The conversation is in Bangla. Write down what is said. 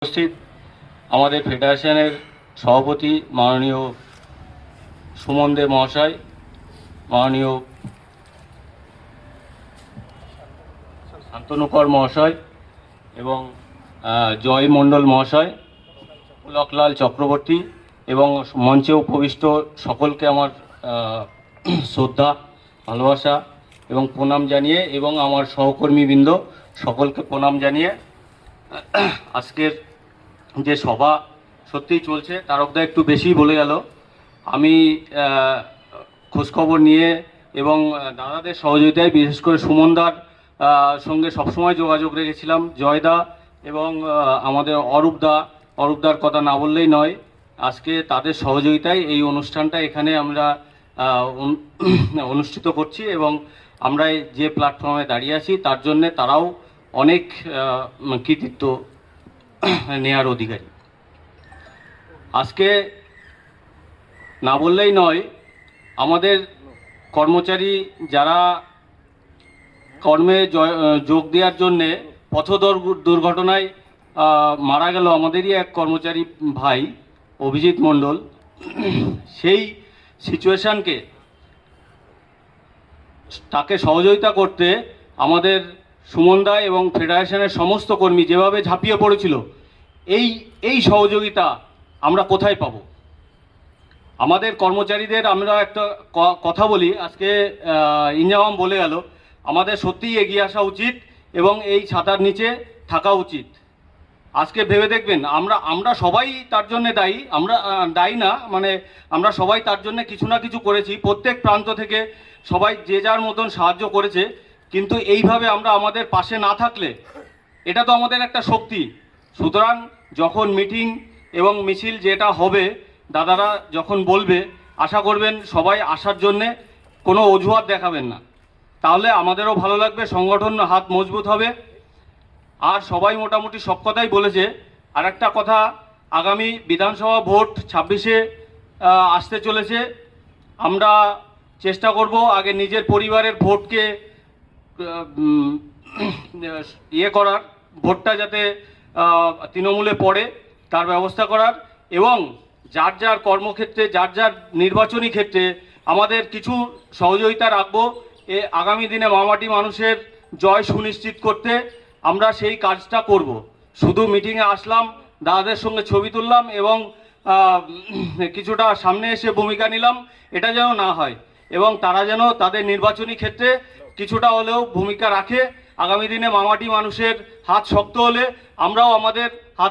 উপস্থিত আমাদের ফেডারেশনের সভাপতি মাননীয় সুমন দে মহাশয়, মাননীয় শান্তনুকর মহাশয় এবং জয় মণ্ডল মহাশয়, পুলকলাল চক্রবর্তী এবং মঞ্চে উপবিষ্ট সকলকে আমার শ্রদ্ধা, ভালোবাসা এবং প্রণাম জানিয়ে, এবং আমার সহকর্মীবৃন্দ সকলকে প্রণাম জানিয়ে আজকের যে সভা সত্যিই চলছে, তারকদা একটু বেশি বলে গেল। আমি খোঁজখবর নিয়ে এবং দাদাদের সহযোগিতায়, বিশেষ করে সুমনদার সঙ্গে সবসময় যোগাযোগ রেখেছিলাম, জয়দা এবং আমাদের অরূপদার কথা না বললেই নয়। আজকে তাদের সহযোগিতায় এই অনুষ্ঠানটা এখানে আমরা অনুষ্ঠিত করছি এবং আমরা যে প্ল্যাটফর্মে দাঁড়িয়ে আছি তার জন্যে তারাও অনেক কৃতিত্ব নেয়ার অধিকারী। আজকে না বললেই নয়, আমাদের কর্মচারী যারা কর্মে যোগ দেওয়ার জন্যে পথ দুর্ঘটনায় মারা গেল আমাদেরই এক কর্মচারী ভাই অভিজিৎ মণ্ডল, সেই সিচুয়েশানকে তাকে সহযোগিতা করতে আমাদের সুমনদা এবং ফেডারেশনের সমস্ত কর্মী যেভাবে ঝাঁপিয়ে পড়েছিল, এই সহযোগিতা আমরা কোথায় পাব? আমাদের কর্মচারীদের আমরা একটা কথা বলি, আজকে ইঞ্জামাম বলে গেল, আমাদের সত্যিই এগিয়ে আসা উচিত এবং এই ছাতার নিচে থাকা উচিত। আজকে ভেবে দেখবেন, আমরা সবাই তার জন্য দায়ী, আমরা দায়ী না, মানে আমরা সবাই তার জন্য কিছু না কিছু করেছি, প্রত্যেক প্রান্ত থেকে সবাই যে যার মতন সাহায্য করেছে। কিন্তু এইভাবে আমরা আমাদের পাশে না থাকলে, এটা তো আমাদের একটা শক্তি। সুতরাং যখন মিটিং এবং মিছিল যেটা হবে, দাদারা যখন বলবে, আশা করবেন সবাই আসার জন্যে কোনো অজুহাত দেখাবেন না, তাহলে আমাদেরও ভালো লাগবে, সংগঠন হাত মজবুত হবে। আর সবাই মোটামুটি সব কথাই বলেছে। আর একটা কথা, আগামী বিধানসভা ভোট 26-এ আসতে চলেছে। আমরা চেষ্টা করব আগে নিজের পরিবারের ভোটকে করার, ভোটটা যাতে তৃণমূলে পড়ে তার ব্যবস্থা করার, এবং যার যার কর্মক্ষেত্রে, যার যার নির্বাচনী ক্ষেত্রে আমাদের কিছু সহযোগিতা রাখবো। আগামী দিনে মামাটি মানুষের জয় সুনিশ্চিত করতে আমরা সেই কাজটা করব। শুধু মিটিংয়ে আসলাম, দাদাদের সঙ্গে ছবি তুললাম এবং কিছুটা সামনে এসে ভূমিকা নিলাম, এটা যেন না হয়, এবং তারা যেন তাদের নির্বাচনী ক্ষেত্রে কিছুটা হলেও ভূমিকা রাখে। আগামী দিনে মামাটি মানুষের হাত শক্ত হলে আমরাও আমাদের হাত